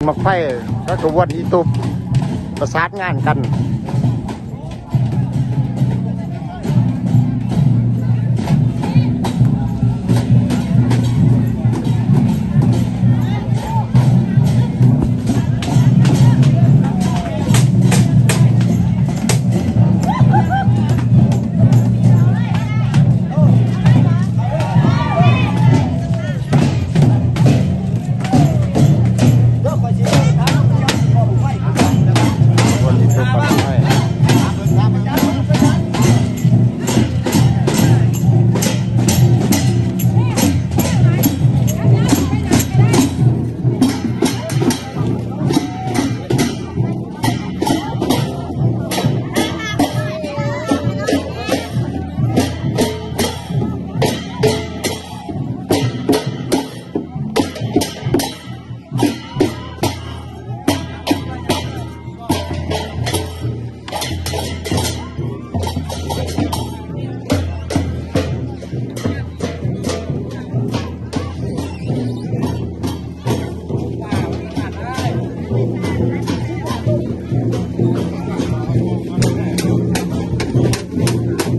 มักไฟก็กระวนอีตุบประสานงานกัน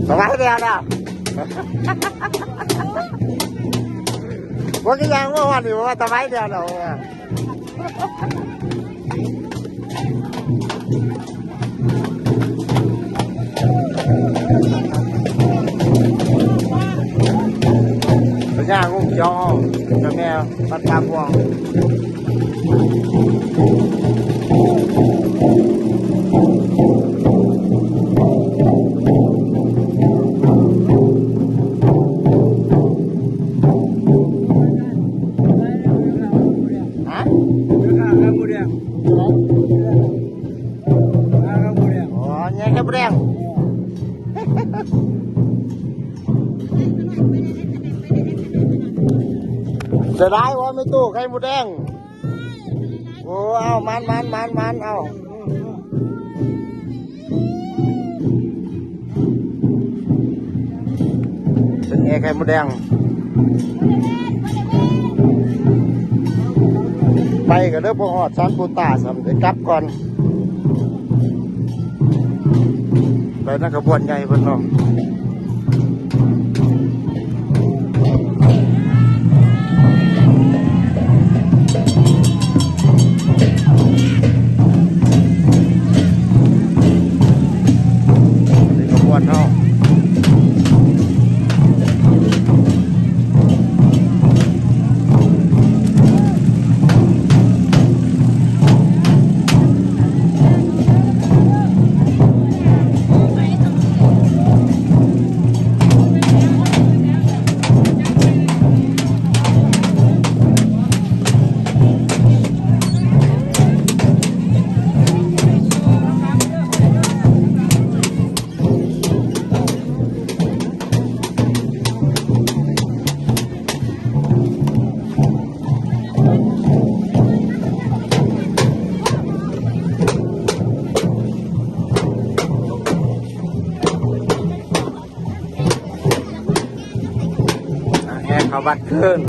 สบายเดียวเนาะว่าก็ยังว่าวันนี้ว่าสบายเดียวเนาะสัญญางูเขียวกับแมวปัดตาพวงแรงจะได้วะไม่ตู้ไข่หมูแดงโอ้เอามันเอาเป็นไงไข่หมูแดงไปกันเด้อพวกหอดซันปูตาสัมเดี๋ยวกลับก่อนไปนักขบวนใหญ่เพิ่นเนาะเป็นขบวนเนาะเขาบัดขึ้น